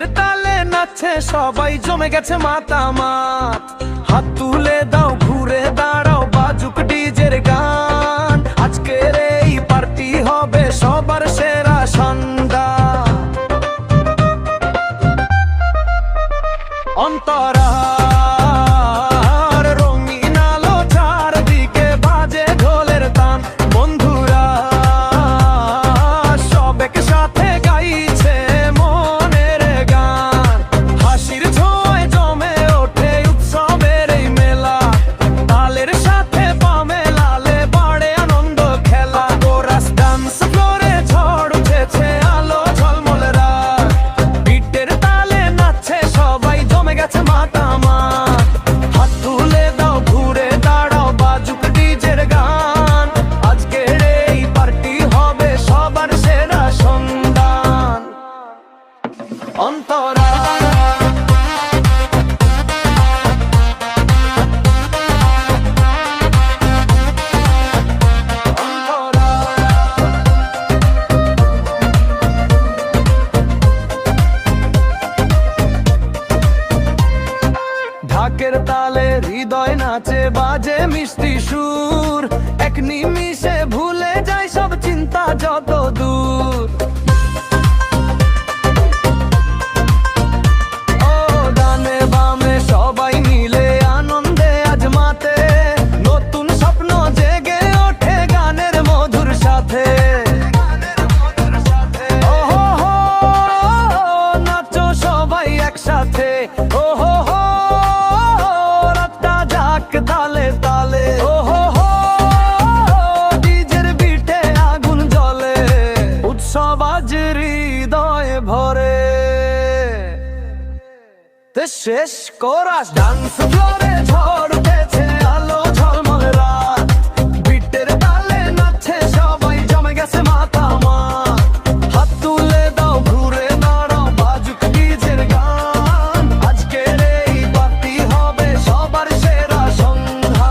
বিটের তালে নাচছে সবাই, জমে গেছে মাতামাত। হাত তুলে দাও, ঘুরে দাঁড়াও, বাজুক ডিজের গান। আজকের এই পার্টি হবে সবার সেরা সন্ধ্যা। অন্তরা অন্তরা ঢাকের তালে হৃদয় নাচে, বাজে মিষ্টি সুর। এক নিমিষে ভুলে যায় সব চিন্তা যত দূর। সবাই মিলে আনন্দে আজ মাতে, নতুন স্বপ্ন জেগে ওঠে গানের মধুর সাথে। ওহো হো, নাচো সবাই একসাথে। ওহো হো, রাতটা যাক তালে তালে। ওহো হো, ডিজের বিটে আগুন জ্বলে, উৎসব আজ হৃদয় ভরে। শেষ কোরাস ডান্স ফ্লোরে ঝড় উঠেছে, আলো ঝলমল রাত। বিটের তালে নাচছে সবাই, জমে গেছে মাতামাত। হাত তুলে দাও, ঘুরে দাঁড়াও, বাজুক ডিজের গান। আজকের এই পার্টি হবে সবার সেরা সন্ধ্যা।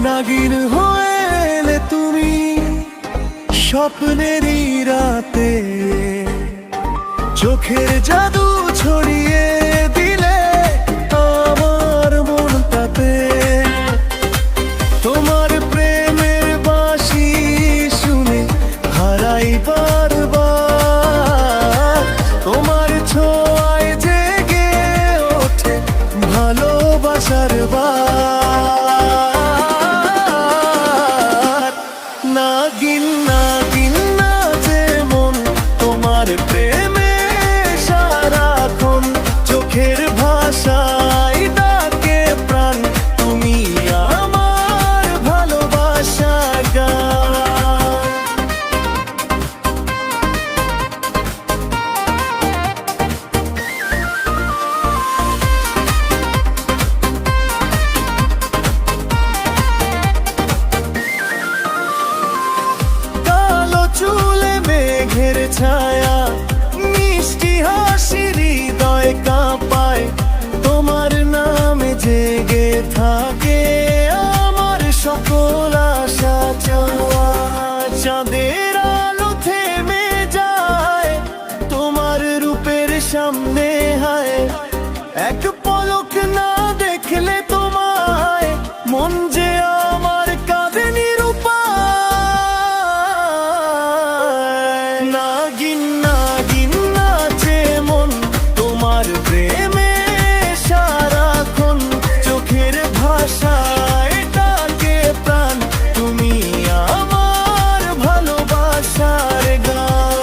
নাগিন হয়ে এলে তুমি স্বপ্নেরই রাতে, চোখের জাদু ছড়িয়ে দিলে আমার মনটাতে। তোমার প্রেমের বাঁশি শুনে হারাই বারবার, তোমার ছোঁয়ায় জেগে ওঠে ভালোবাসার বার। নাগিন নাগিন নাচে মন তোমার প্রেমে সারাক্ষণ, চোখের ভাষায় ডাকে প্রাণ, তুমি আমার ভালোবাসার গান। চুলে মেঘের ছায়া, মিষ্টি হাসি হৃদয় কাঁপায়, তোমার নামে জেগে থাকে আমার সকল আশা চাওয়া। চাঁদের আলো থেমে যায় তোমার রূপের সামনে, হায় এক পলক না দেখলে তোমায়, মন যে আমার কাঁদে নিরুপায়। নাগিন নাগিন নাচে মন তোমার প্রেমে সারাক্ষণ, চোখের ভাষায় ডাকে প্রাণ, তুমি আমার ভালোবাসার গান।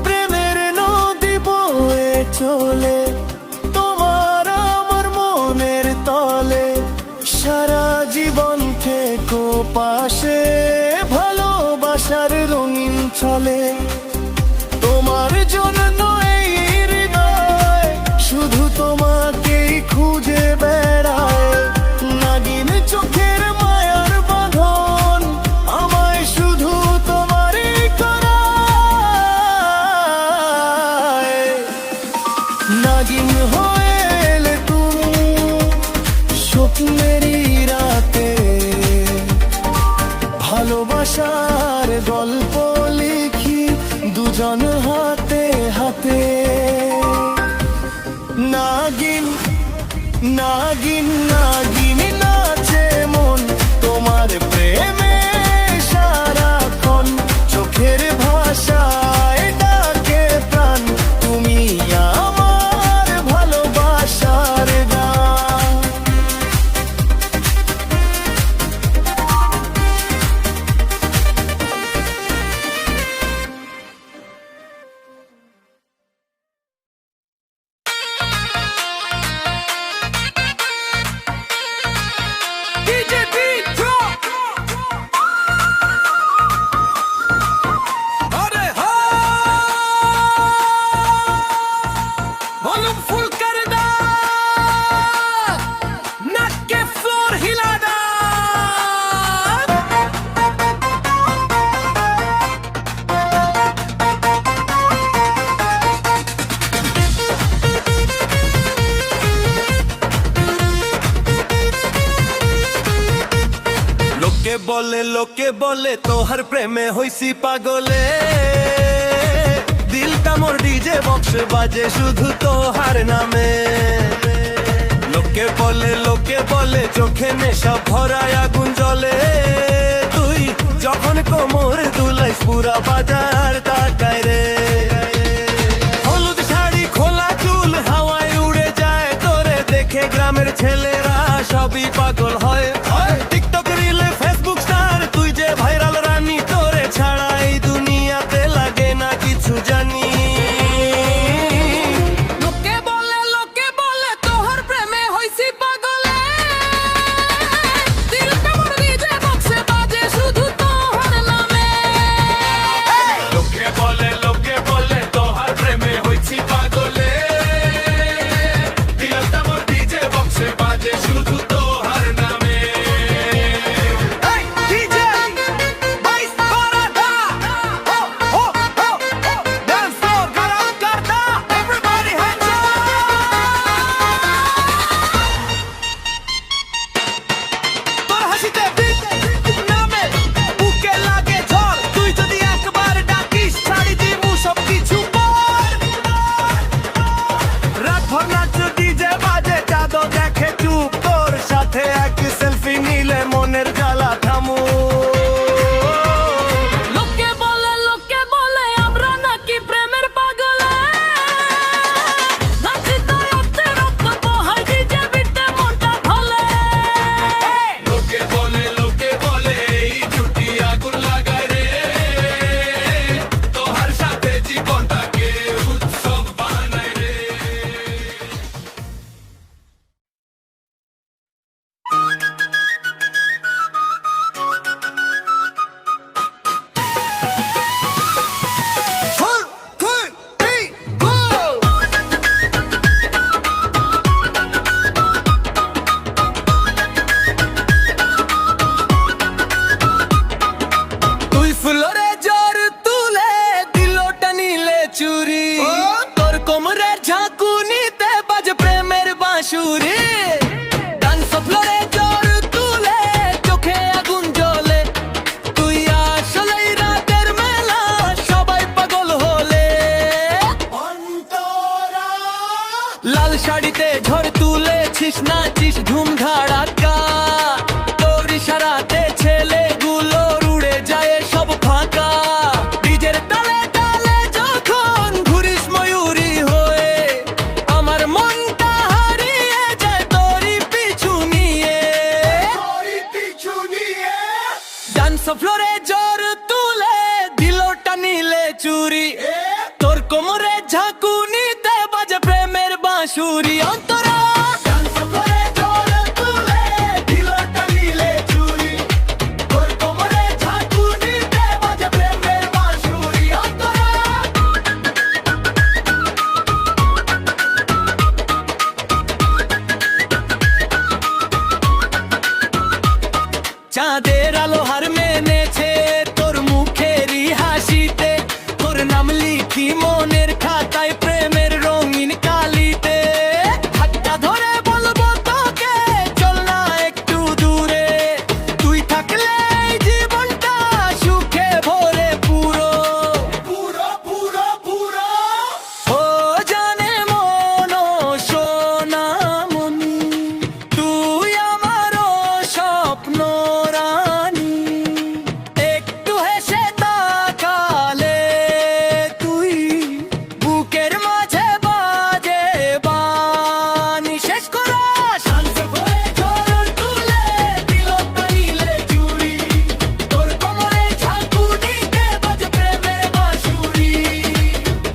প্রেমের নদী বয়ে চলে তোমার আমার মনের তলে, সারা জীবন থেকো পাশে, ভালোবাসার রঙিন চলে তোমার জন্য এই হৃদয় শুধু তোমাকেই খুঁজে বেড়ায়। নাগিন চোখের মায়ার বাঁধন আমায় শুধু তোমারই করায়। নাগিন হয়ে এলে তুমি স্বপ্নেরই রাতে, ভালোবাসার গল্প লিখি দুজন হাতে হাতে। নাগিন নাগিন নাগিন নাচে মন তোমার প্রেমে সারাক্ষণ, চোখের ভাষায় ডাকে প্রাণ তুমি আমার ভালোবাসার গান। DJ Beat Drop. अरे वॉल्यूम फुल कर दो, नट के फ्लोर हिला दो। লোকে বলে তোহার প্রেমে হইছি পাগলে, দিলটা মোর ডিজে বক্স বাজে শুধু তোহার নামে। লোকে বলে চোখে নেশা ভরায় আগুন জ্বলে, তুই যখন কোমর দুলাইস পুরা বাজার তাকায় রে। হলুদ শাড়ি খোলা চুল হাওয়ায় উড়ে যায়, তোরে দেখে গ্রামের ছেলেরা সবই পাগল হয়। টিকটক রিলে ফেসবুক স্টার তুই যে ভাইরাল রানী, তোরে ছাড়া এই দুনিয়াতে লাগে না কিছু জানি। লোকে বলে তোহার প্রেমে হইছি পাগলে, দিলটা মোর ডিজে বক্সে বাজে শুধু তোহার নামে। লোকে বলে তোহার প্রেমে হইছি পাগলে, দিলটা মোর ডিজে বক্সে বাজে শুধু তোহার নামে। Hey DJ, bass parada, dance floor garam karta, everybody hands up. তোর হাসিতে beat নামে, বুকে লাগে ঝড়, তুই যদি একবার ডাকিস ছাড়ি দিমু সবকিছু পর। রাতভর নাচ ডিজে বাজে, চাঁদও দেখে চুপ, তোর সাথে এক সেলফি নিলে মনের জ্বালা থামু। লোকে বলে আমরা নাকি প্রেমের পাগলে, নাচি তাই অর্থে রক্ত বহাই ডিজে বিটে মনটা ঢলে। লোকে বলে এই জুটি আগুন লাগায় রে, তোহার সাথে জীবনটাকে উৎসব বানায় রে। তুই ফুলরে জ্বর তুলে দিলটা নিলে চুরি, তোর কোমরের ঝাঁকুনিতে বাজে প্রেমের বাঁশুরি। ডান্স ফ্লোরে জ্বর তুলে চোখে আগুন জ্বলে, তুই আসলেই রাতের মেলা সবাই পাগল হলে। লাল শাড়িতে ঝড় তুলেছিস, নাচিস ধুম ধাড়াক্কা, তোর ইশারাতে ছেলেগুলো উড়ে যায় সব ফাঁকা। ডিজের তালে তালে যখন ঘুরিস ময়ূরী হয়ে, আমার মনটা হারিয়ে যায় তোরই পিছু নিয়ে। ডান্স ফ্লোরে জ্বর তুলে দিলটা নিলে চুরি, তোর কোমরে ঝাঁকুনিতে বাজে প্রেমের বাঁশুরি। অন্তরা ডান্স ফ্লোরে জ্বর তুলে দিল চাঁদের আলো হার মেনেছে তোর মুখেরই হাসিতে, তোর নাম লিখি মনের খাতায় প্রেমের রঙিন কালিতে। হাতটা ধরে বলবো তোকে চল না একটু দূরে, তুই থাকলে এই জীবনটা সুখে ভরে পুরো পুরো পুরো পুরো। ও জানে মন ও সোনা মন, তুই আমারও স্বপ্ন রানী। একটু হেসে তাকালে তুই বুকের মাঝে বাজে বানি। শেষ করা শান্ত হয়ে ঝড় তুলে দিল তাইলে চুরি, তোর কোমরে ঝাঁকুনিতে বাজে প্রেমের বাঁশুরি।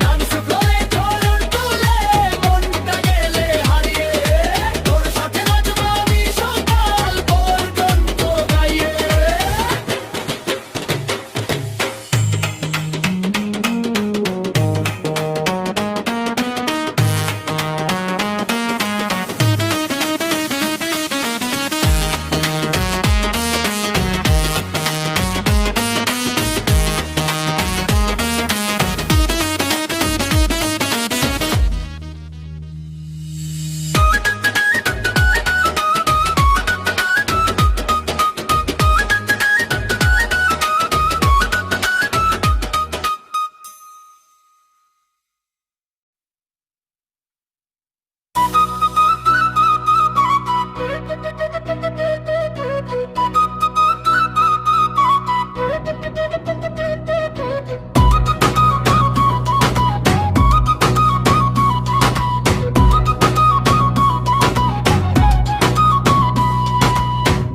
ডান্স ফ্লোরে ঝড় তুলে মনটা গেলে হারিয়ে, তোর সাথে নাচবো আমি সকাল পর্যন্ত গাইয়ে।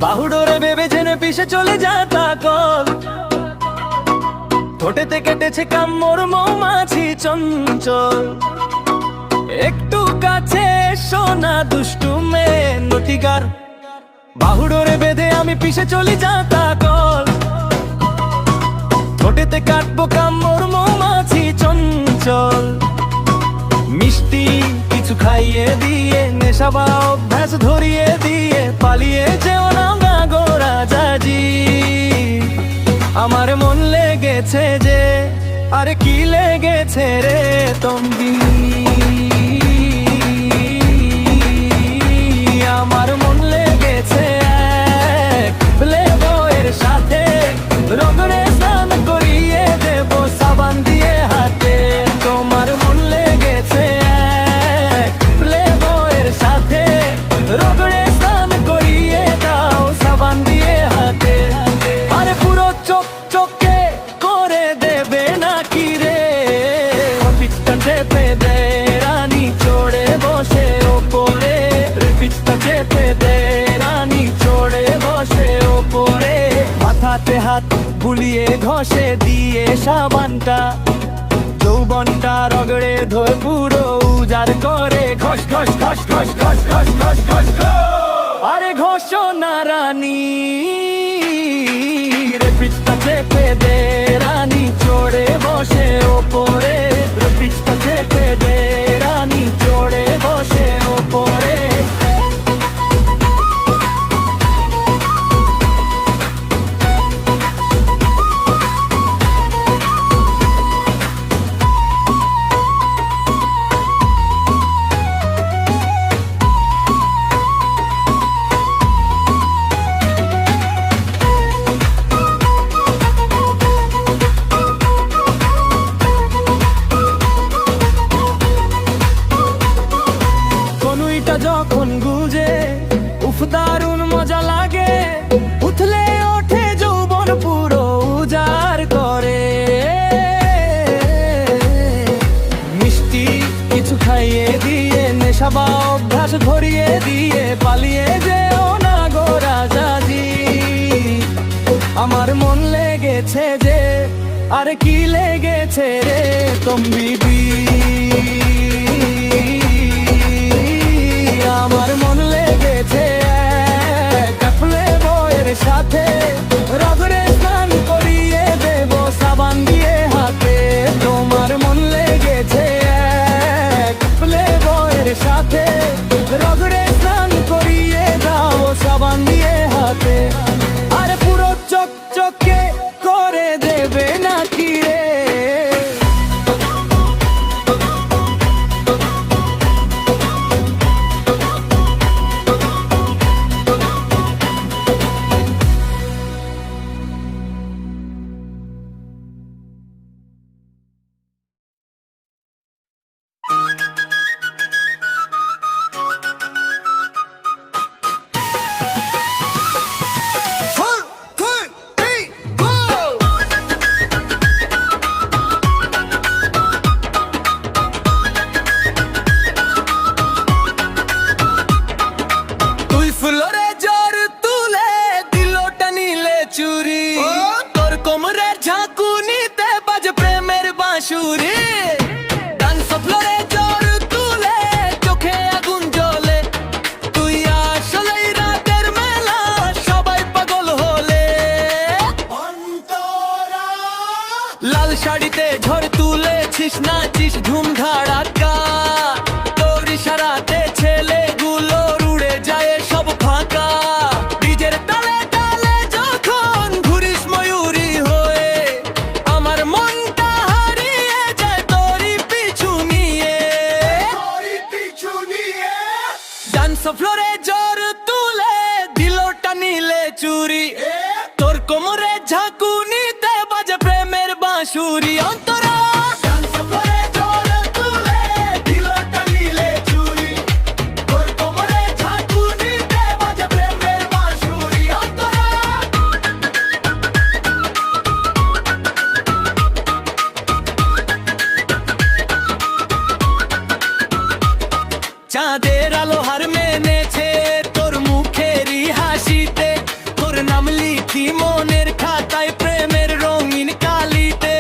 বাহুডোরে ভেবে জেনে পিছে চলে যা তাকল, ঠোঁটেতে কেটেছে কামড় মৌমাছি চঞ্চল। একটু কাছে সোনা দুষ্টু মেয়ে নটিগার, বাহুডোরে বেঁধে আমি পিছে চলে যা তাকল, ঠোঁটেতে কাটবো কামড় মৌমাছি চঞ্চল। মিষ্টি কিছু খাইয়ে দিয়ে নেশা বা অভ্যাস ধরিয়ে দিয়ে পালিয়ে যেও না গো রাজাজি। আমার মন লেগেছে যে, আরে কি লেগেছে রে তম্বি। আমার মন লেগেছে এক প্লেবয়ের সাথে, রগড়ে স্নান করিয়ে দেব সাবান দিয়ে হাতে। তোমার মন লেগেছে এক প্লেবয়ের সাথে, রগড়ে স্নান করিয়ে দাও সাবান দিয়ে হাতে। আরে পুরো চোখ চোখে করে দেবে নাকি রে, পিঠটা চেপে দে রানী চড়ে বসে ওপরে, পিঠটা চেপে দে রানী চড়ে বসে ওপরে। মাথাতে হাত বুলিয়ে ঘষে দিয়ে সাবানটা, যৌবনটা রগড়ে ধোয় পুরো উজাড় করে। ঘষ ঘষ ঘষ ঘষ ঘষ ঘষ ঘষ ঘষ ঘষ। আরে ঘষ না রানী রে, পিঠটা চেপে দে রানী চড়ে বসে ওপরে, পিঠটা চেপে দে রানী চড়ে বসে ওপরে। যখন গুজে উফ দারুণ মজা লাগে, উঠলে ওঠে যৌবন পুরো উজাড় করে। মিষ্টি কিছু খাইয়ে দিয়ে নেশা বা অভ্যাস ধরিয়ে দিয়ে পালিয়ে যেও না গো রাজাজি। আমার মন লেগেছে যে, আরে কি লেগেছে রে তম্বি। আমার মন লেগেছে এক প্লেবয়ের সাথে, রগড়ে স্নান করিয়ে দেব সাবান দিয়ে হাতে। তোমার মন লেগেছে এক প্লেবয়ের সাথে, রগড়ে স্নান করিয়ে দাও সাবান দিয়ে হাতে। আরে নাচিস নাচিস ধুম ধাড়াক্কা, তোর ইশারাতে ছেলেগুলো উড়ে যায় সব ফাঁকা। ডিজের তালে তালে যখন ঘুরিস ময়ূরী হয়ে, আমার মনটা হারিয়ে যায় তোরই পিছু নিয়ে। ডান্স ফ্লোরে জ্বর তুলে দিলটা নিলে চুরি, তোর কোমরে ঝাঁকুনিতে বাজে প্রেমের বাঁশুরি। অন্তরা চাঁদের আলো হার মেনেছে তোর মুখেরই হাসিতে, তোর নাম লিখি মনের খাতায় প্রেমের রঙিন কালিতে।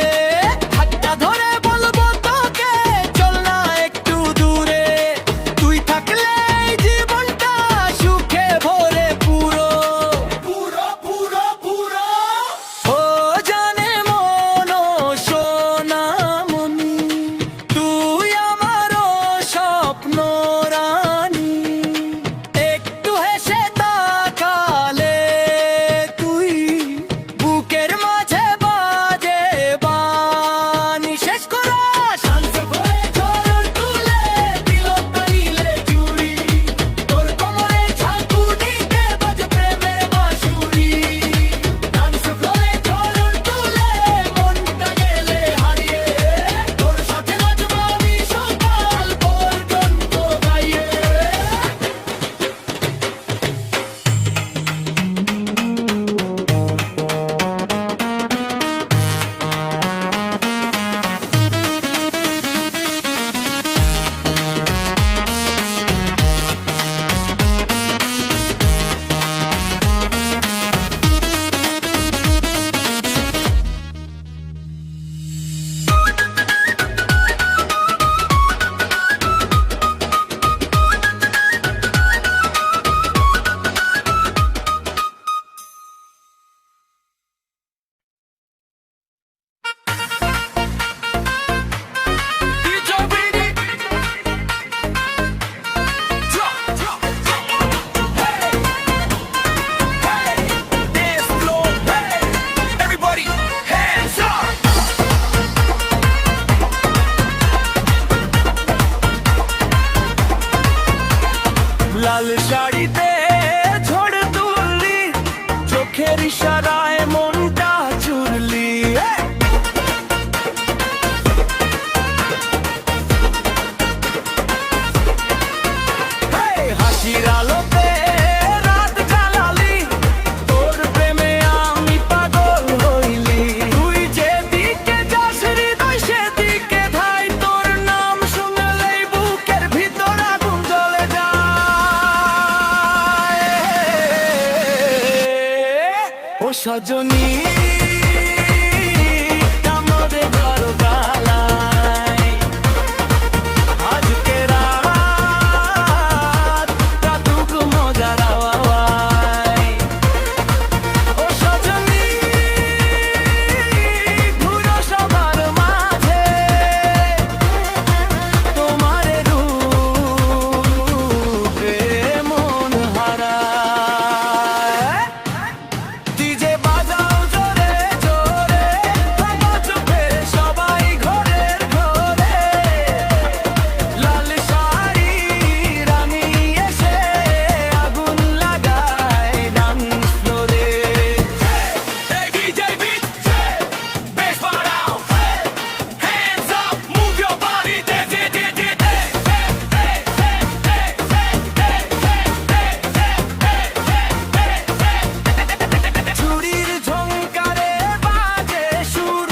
হাতটা ধরে বলবো তোকে চল না একটু দূরে, তুই থাকলে এই জীবনটা সুখে ভরে পুরো পুরো পুরো পুরো। ও জানে মন ও সোনা মন, তুই আমারও স্বপ্ন রানী। একটু হেসে তাকালে তুই বুকের মাঝে বাজে বানি। শেষ করা শান্ত করে ঝড় তুলে দিলটা নিলে চুরি, তোর কোমরে ঝাঁকুনিতে বাজে প্রেমের বাঁশুরি। ডান্স ফ্লোরে ঝড় তুলে মনটা গেলে হারিয়ে, তোর সাথে নাচবো আমি সকাল পর্যন্ত গাইয়ে। লাল শাড়িতে ঝড় তুললি, চোখের ইশারায় মনটা চুরলি। হাসির আলোতে রাত জ্বালালি, তোর প্রেমে আমি পাগল হইলি। তুই যেদিকে যাস হৃদয় সেদিকে ধাই, তোর নাম শুনলেই বুকের ভিতর আগুন জ্বলে যায়। ও সজনী কামড়ে ঘর গালাই, আজকে রাত কাটুক মজার হাওয়ায়। ও সজনী ঘুরো সবার মাঝে, তোমার রূপে মন হারায়। ডিজে বাজাও জোরে জোরে, থামো চুপে সবাই ঘরের ঘরে। লাল শাড়ি রানী এসে আগুন লাগায় ডান্স ফ্লোরে। Hey DJ beat, bass down, hands up, move your body, dance it, dance it. চুরির ঝংকারে বাজে সুর,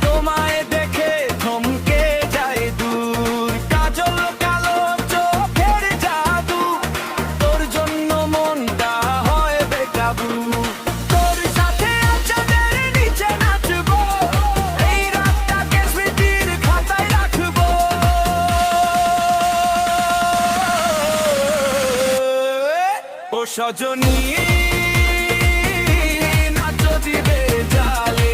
তোমায় দেখে থমকে যায় দূর। কাজল কালো চোখের জাদু, তোর জন্য মনটা হয় বেকাবু। তোর সাথে চাঁদের নিচে নাচবো, এই রাতটাকে স্মৃতির খাতায় রাখবো। ও সজনী নাচো দিবে জালে,